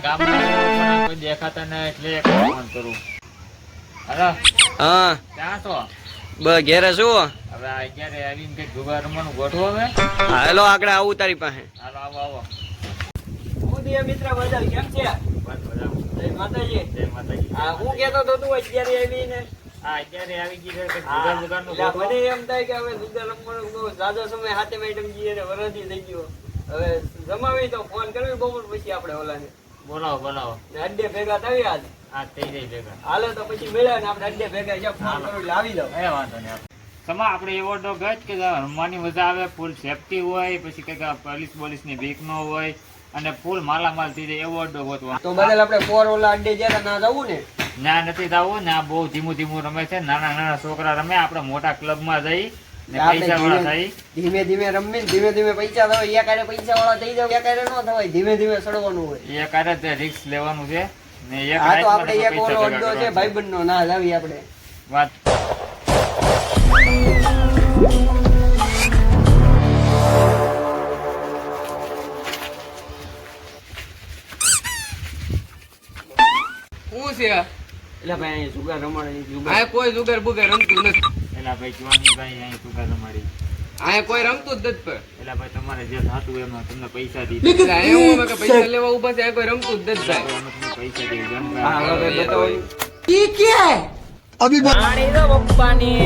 ગામમાં કોઈ દેખાતા નહીં એટલે ફોન કરું. હલો હા ક્યાં છો? ઘેરે શું? હવે અત્યારે આવીને કઈક જુગાર રમવાનું ગોઠવો હવે. હાલો આગળ આવું તારી પાસે. હાલો આવો આવો. મિત્ર બધા કેમ છે? જય માતાજી. જય માતાજી. હા હું કેતો તો તું અત્યારે આવીને અત્યારે આવી ગઈ છે જુગાર નું ગોઠવો. મને એમ થાય કે હવે જુગાર રમવાનો જાજો સમય હાથે મેડમ જી ને વરદી થઈ ગયો. હવે જમાવી તો ફોન કરવી બપોર પછી આપણે ઓલાને બોલાવો બોલાવો. અડ્ડે ભેગા થાવી આજ. હા થઈ જાય ભેગા. હાલો તો પછી મળ્યા ને આપણે અડ્ડે ભેગા છે ફોન કરું એટલે આવી જાવ. એ વાંધો નહીં. સમા આપણે એવો ડોગ જ કે રમવાની મજા આવે, ફૂલ સેફટી હોય, પછી કઈક પોલીસ ની બીક ન હોય અને ફૂલ માલામાલ થઈ જાય એવો ડોગ હતો. તો બદલ આપણે ફોર ઓલા અડ્ડે જયારે ના જવું ને ના નથી જવું ને. આ બહુ ધીમું ધીમું રમે છે. નાના નાના છોકરા રમે. આપણે મોટા ક્લબ માં જઈ પૈસા વાળા થઈ ધીમે ધીમે રમી ધીમે ધીમે પૈસા થવાય. એક આરે પૈસા વાળા થઈ જાવ એક આરે ન થવાય. ધીમે ધીમે સડવાનું હોય. એક આરે રિસ્ક લેવાનું છે ને. એક હા તો આપણે એક ઓલો અડ્ડો છે ભાઈબંધ નો ના લાવી આપણે વાત. શું છે એટલે ભાઈ જુગાર રમાડે જુગાર કોઈ જુગાર બુગાર રમતું નથી. એલા ભાઈ જવાની ભાઈ અહીં સુગા તમારી આ કોઈ રમતું જ નથી. એલા ભાઈ તમારે જે થતું એમાં તમને પૈસા દીધા. એવું અમે પૈસા લેવા ઉભા છે કોઈ રમતું જ નથી. પૈસા દીધા. હા હવે બતાવો ઈ કે અભી રાણી રો પપ્પાની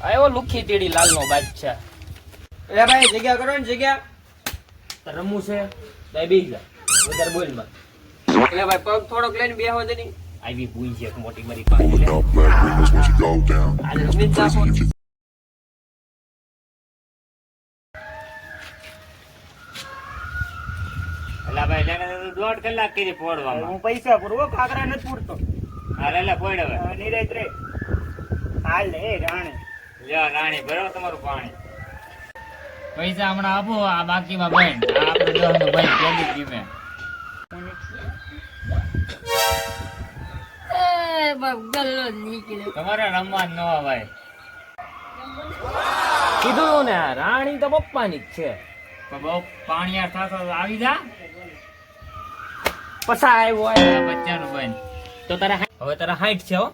આયો લુખી તીડી લાલ નો બાદશાહ. એ ભાઈ જગ્યા કરો ને જગ્યા રમવું છે ભાઈ બીજા વધારે બોલ માં. એટલે ભાઈ પગ થોડોક લઈને બેહો દે ની આવી ભૂઈ છે મોટી મારી પાસે. આજે રમી જ જાઓ. એલા ભાઈ લેને 1.5 કલાક કરી પોડવામાં. હું પૈસા પૂરવો કાકરા નથી પૂરતો. હાલ એલા પોડ હવે નિરાત રે હાલ એ રાણી લ્યો રાણી ભરો તમારું પાણી. પૈસા હમણાં આપો. આ બાકીમાં બેન આપણે દોહનો ભાઈ પેલી ટીમે. તમારે રમવા ન ભાઈ કીધું ને રાણી તો પપ્પાની જ છે. બહુ પાણીયા થતો આવી જા. પસા આવ્યો બચ્ચાનું બેન તો તારા હવે તારા 60 છે હો.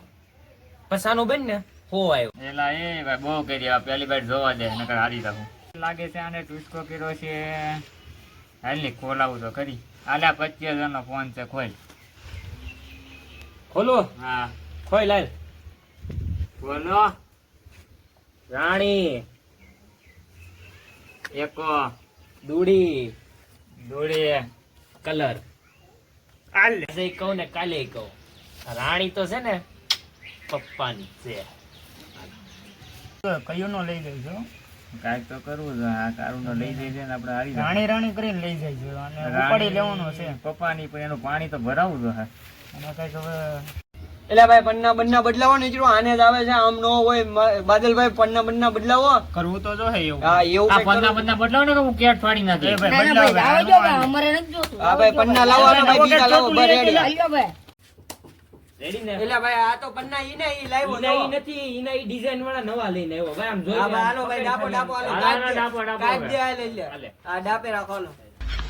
પસાનો બેન ને હો આવ્યો. એલા એ ભાઈ બહુ કરી. આ પહેલી બેટ જોવા દે નકર હારી રાખું લાગે છે. આને ટુસ્કો કર્યો છે. હાલ ની ખોલાવું તો ખરી. આલ્યા 25,000 નો ફોન છે. ખોલ ખોલો. હા ખોઈ લાલ બોલો. રાણી એકો દૂડી દોડી કલર કાલે કહું ને કાલે કહું. રાણી તો છે ને પપ્પાની છે. કયું નો લઈ જાય છે કાંઈક તો કરવું છે. આ કારું નો લઈ જાય છે ને આપણે હારી રાણી રાણી કરીને લઈ જાય છે અને ઉપાડી લેવાનો છે. પપ્પાની પણ એનું પાણી તો ભરાવું છે. અને કઈક હવે એટલે ભાઈ પન્ના બન્ના બદલાવાનો છે. આને જ આવે છે આમ નો હોય. બાદલભાઈ પન્ના બન્ના બદલાવો કરવું તો જો હે એવું. હા એવું આ કંઈક પન્ના કરવું. બન્ના બદલાવ ને કે હું કેટ ફાડી નાખી. એ ભાઈ બદલાવ હા ભાઈ પન્ના લાવવાનો ભાઈ બીજા લાવો બસ રેડી. રેડી ને એટલે ભાઈ આ તો પન્ના ઈને ઈ લાવ્યો ઈ નથી ઈના ઈ ડિઝાઇન વાળા નવા લઈને આવ્યો ભાઈ આમ જોઈ હા ભાઈ હાલો ભાઈ ડાપો ડાપો હાલો હાલો, કાઢ દે. ડાપો, ડાપો કાઢ દે હવે. આ લઈ લે. હાલે. આ ડાપે રાખો હાલો.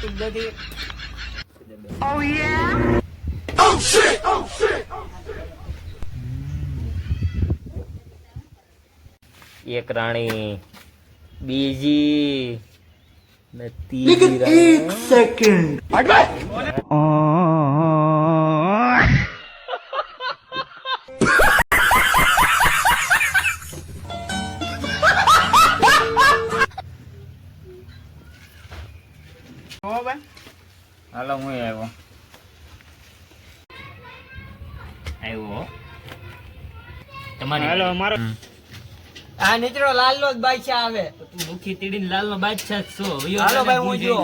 તું બધી એક રાણી બીજી ને ત્રીજી રાણી. હાલો હું આવ્યો. આવ્યો તમારી હાલો મારો આ નીચરો લાલ નો જ બાદશાહ આવે. તું મુખી તીડીને લાલનો બાદશાહ જ છો. વયો હાલો તને ભાઈ હું પૂજો. જો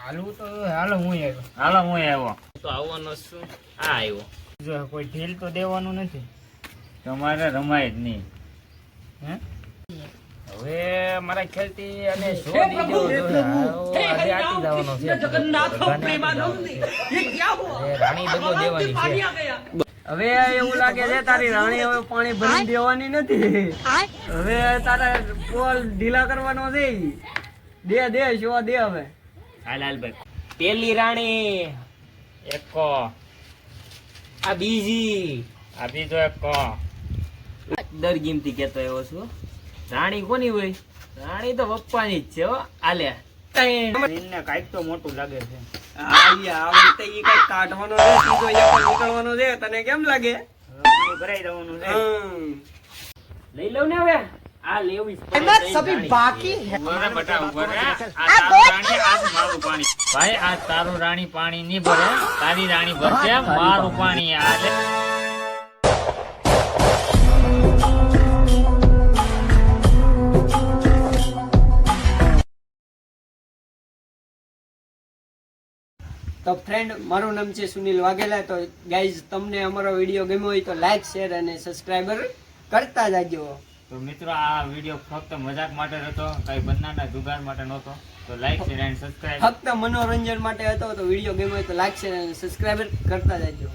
હાલવું તો હાલો હું આવ્યો. હાલો હું આવ્યો. તો આવવાનો છું. આ આવ્યો જો કોઈ ઢીલ તો દેવાનું નથી. તમારે રમાય જ નહીં. હે હવે મારા ખ્યાલથી અને શો દીજો આજે આટી જવાનો છે. ભગવાને આટી જવાનો છે. અરે રાણી દગો દેવાની છે. હવે એવું લાગે છે તારી રાણી હવે પાણી ભરી દેવાની નથી. હવે તારે પોલ ઢીલા કરવાનો છે. દે શો દે હવે. હાલ ભાઈ. પેલી રાણી એકો, આ બીજી આ બીજો એકો. દર ગીમતી કેતો એવો છું. રાણી કોની હોય? રાણી તો પપ્પાની જ છે હો. આલે દિલને કાંઈક તો મોટું લાગે છે. આ વખતે ઈ કઈક કાઢવાનો છે, સીધો એક જ નીકળવાનો છે. તને કેમ લાગે? પાણી ભરાઈ જવાનું છે. લઈ લઉં ને હવે. આ લેવી જ પડે. ઉભો રે બટા, ઉભો રે. આ તારું રાણી, આ જ મારું પાણી. ભાઈ આ તારું રાણી પાણી નહીં ભરે, તારી રાણી ભરશે મારું પાણી. આ લે. તો ફ્રેન્ડ, મારું નામ છે સુનિલ વાઘેલા. તો ગાઈઝ, તમને અમારો વિડીયો ગમ્યો હોય તો લાઈક, શેર અને સબસ્ક્રાઈબર કરતા જાજો. તો મિત્રો આ વિડીયો ફક્ત મજાક માટે હતો, કઈ બંનાના જુગાર માટે નહોતો. તો લાઈક શેર અને સબસ્ક્રાઇબ. ફક્ત મનોરંજન માટે હતો. તો વિડીયો ગમ્યો હોય તો લાઈક, શેર અને સબસ્ક્રાઈબર કરતા જાજો.